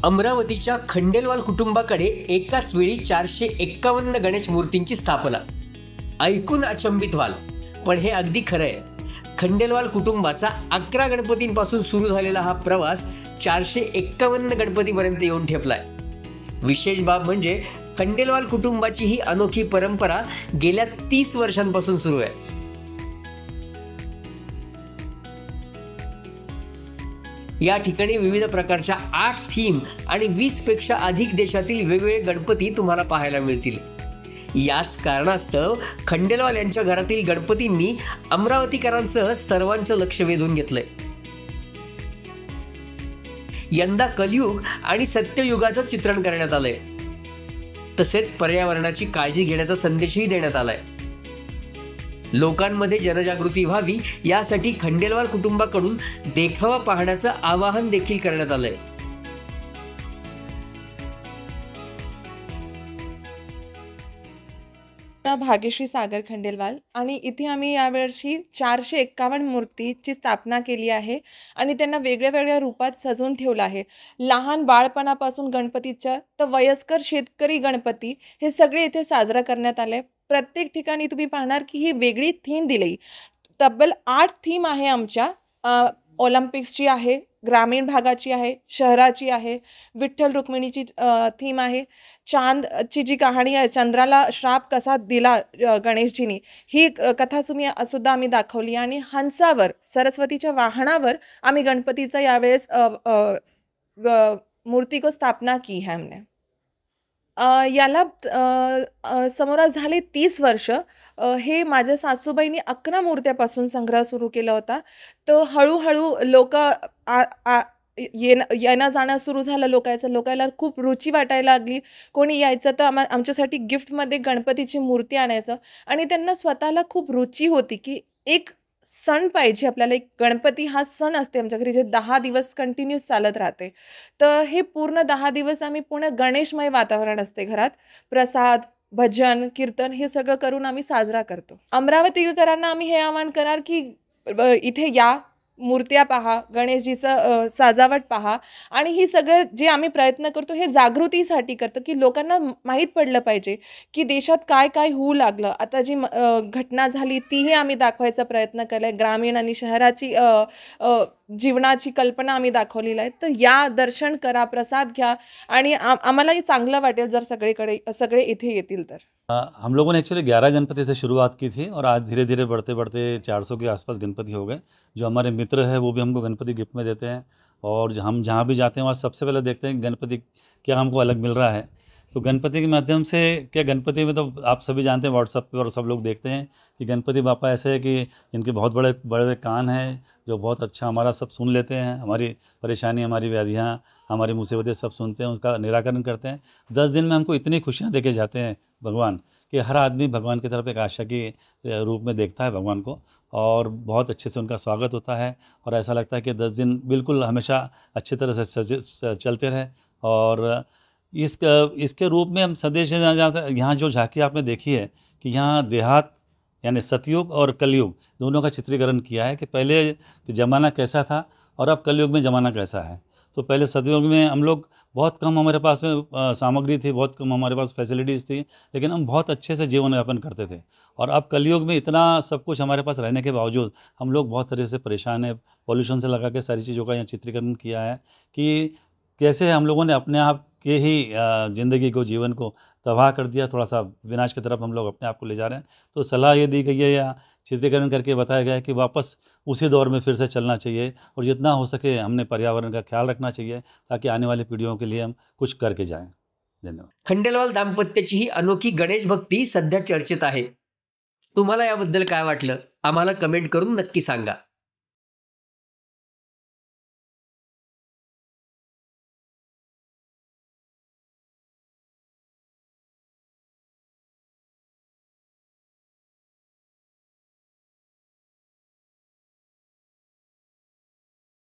अमरावतीच्या खंडेलवाल कुटुंबाकडे एकाच वेळी 451 गणेश मूर्तींची स्थापना। ऐकून अचंबित व्हाल, पण हे अगदी खरं आहे। खंडेलवाल कुटुंबाचा 11 गणपतींपासून सुरू झालेला हा प्रवास 451 गणपतीपर्यंत येऊन ठेपलाय। विशेष बाब म्हणजे खंडेलवाल कुटुंबाची ही अनोखी परंपरा गेल्या 30 वर्षांपासून सुरू आहे। या ठिकाणी विविध प्रकारच्या 8 थीम आणि 20 पेक्षा अधिक देशातील वेगवेगळे गणपती तुम्हाला पाहायला मिळतील। याच कारणास्तव खंडेलवाल यांच्या घरातील गणपतींनी अमरावतीकरांसह सर्वांचं लक्ष वेधून घेतलंय। यंदा कलियुग आणि सत्ययुगाचं चित्रण करण्यात आलंय, तसेच पर्यावरणाची काळजी घेण्याचा संदेशही देण्यात आलाय। लोकांमध्ये जनजागृती व्हावी यासाठी खंडेलवाल कुटुंबाकडून देखावा पाहण्याचं आवाहन देखील करण्यात आलंय। भाग्यश्री सागर खंडेलवाल आणि इथे आम्ही यावर्षी 451 मूर्तीची स्थापना केली आहे आणि त्यांना वेगळ्या वेगळ्या रूपात सजवून ठेवलं आहे। लहान बाळपणापासून गणपतीच्या तर वयस्कर शेतकरी गणपती हे सगळे इथे साजरा करण्यात आले। प्रत्येक ठिकाणी तुम्ही पाहणार की ही वेगळी थीम दिली। तब्बल 8 थीम आहे आमच्या। ऑलिम्पिक्सची आहे, ग्रामीण भागाची आहे, शहराची आहे, विठ्ठल रुक्मिणीची थीम आहे, चांदची जी कहाणी आहे, चंद्राला श्राप कसा दिला गणेशजींनी, ही कथा सुद्धा आम्ही दाखवली। आणि हंसावर, सरस्वतीच्या वाहनावर आम्ही गणपतीचा यावेळेस मूर्ति को स्थापना की है हमने। याला समोरास झाले 30 वर्ष। हे माझ्या सासूबाईंनी 11 मूर्त्यापासून संग्रह सुरू केला होता। तो हळूहळू लोक येणं जाणं सुरू झालं लोकांना खूप रुची वाटायला लागली। कोणी यायचं तर आमच्यासाठी गिफ्टमध्ये गणपतीची मूर्ती आणायचं आणि त्यांना स्वतःला खूप रुची होती की एक सण पाहिजे आपल्याला। एक गणपती हा सण असते आमच्या घरी जे 10 दिवस कंटिन्यूस चालत राहते। तर हे पूर्ण 10 दिवस आम्ही पूर्ण गणेशमय वातावरण असते घरात। प्रसाद, भजन, कीर्तन हे सगळं करून आम्ही साजरा करतो। अमरावतीकरांना आम्ही हे आवाहन करणार की इथे या, मूर्त्या पहा, गणेशजीचं सजावट पहा आणि ही सगळं जे आम्ही प्रयत्न करतो हे जागृतीसाठी करतो की लोकांना माहीत पडलं पाहिजे की देशात काय काय होऊ लागलं। आता जी घटना झाली तीही आम्ही दाखवायचा प्रयत्न केलाय। ग्रामीण आणि शहराची जीवनाची कल्पना आम्ही दाखवलेली आहे। तर या, दर्शन करा, प्रसाद घ्या आणि आम्हालाही चांगलं वाटेल जर सगळे इथे येतील तर। हम लोगों ने एक्चुअली 11 गणपति से शुरुआत की थी और आज धीरे धीरे बढ़ते बढ़ते 400 के आसपास गणपति हो गए। जो हमारे मित्र हैं वो भी हमको गणपति गिफ्ट में देते हैं और हम जहाँ भी जाते हैं वहाँ सबसे पहले देखते हैं कि गणपति क्या हमको अलग मिल रहा है। तो गणपति के माध्यम से क्या, गणपति में तो आप सभी जानते हैं, व्हाट्सएप पर और सब लोग देखते हैं कि गणपति बापा ऐसे है कि इनके बहुत बड़े बड़े कान हैं, जो बहुत अच्छा हमारा सब सुन लेते हैं। हमारी परेशानी, हमारी व्याधियाँ, हमारी मुसीबतें सब सुनते हैं, उसका निराकरण करते हैं। 10 दिन में हमको इतनी खुशियाँ देके जाते हैं भगवान कि हर आदमी भगवान की तरफ एक आशा के रूप में देखता है भगवान को और बहुत अच्छे से उनका स्वागत होता है। और ऐसा लगता है कि 10 दिन बिल्कुल हमेशा अच्छी तरह से चलते रहे। और इसके रूप में हम संदेश यहाँ जो झांकी आपने देखी है कि यहाँ देहात यानी सतयुग और कलयुग दोनों का चित्रीकरण किया है कि पहले ज़माना कैसा था और अब कलयुग में ज़माना कैसा है। तो पहले सतयुग में हम लोग बहुत कम, हमारे पास में सामग्री थी, बहुत कम हमारे पास फैसिलिटीज़ थी, लेकिन हम बहुत अच्छे से जीवन यापन करते थे। और अब कलयुग में इतना सब कुछ हमारे पास रहने के बावजूद हम लोग बहुत तरह से परेशान हैं। पॉल्यूशन से लगा के सारी चीज़ों का यहाँ चित्रीकरण किया है कि कैसे हम लोगों ने अपने आप के ही ज़िंदगी को, जीवन को तबाह कर दिया, थोड़ा सा विनाश की तरफ हम लोग अपने आप को ले जा रहे हैं। तो सलाह ये दी गई है या चित्रीकरण करके बताया गया है कि वापस उसी दौर में फिर से चलना चाहिए और जितना हो सके हमने पर्यावरण का ख्याल रखना चाहिए ताकि आने वाली पीढ़ियों के लिए हम कुछ करके जाएं। धन्यवाद। खंडेलवाल दाम्पत्याची ही अनोखी गणेश भक्ती सध्या चर्चेत आहे। तुम्हाला याबद्दल काय वाटलं आम्हाला कमेंट करून नक्की सांगा।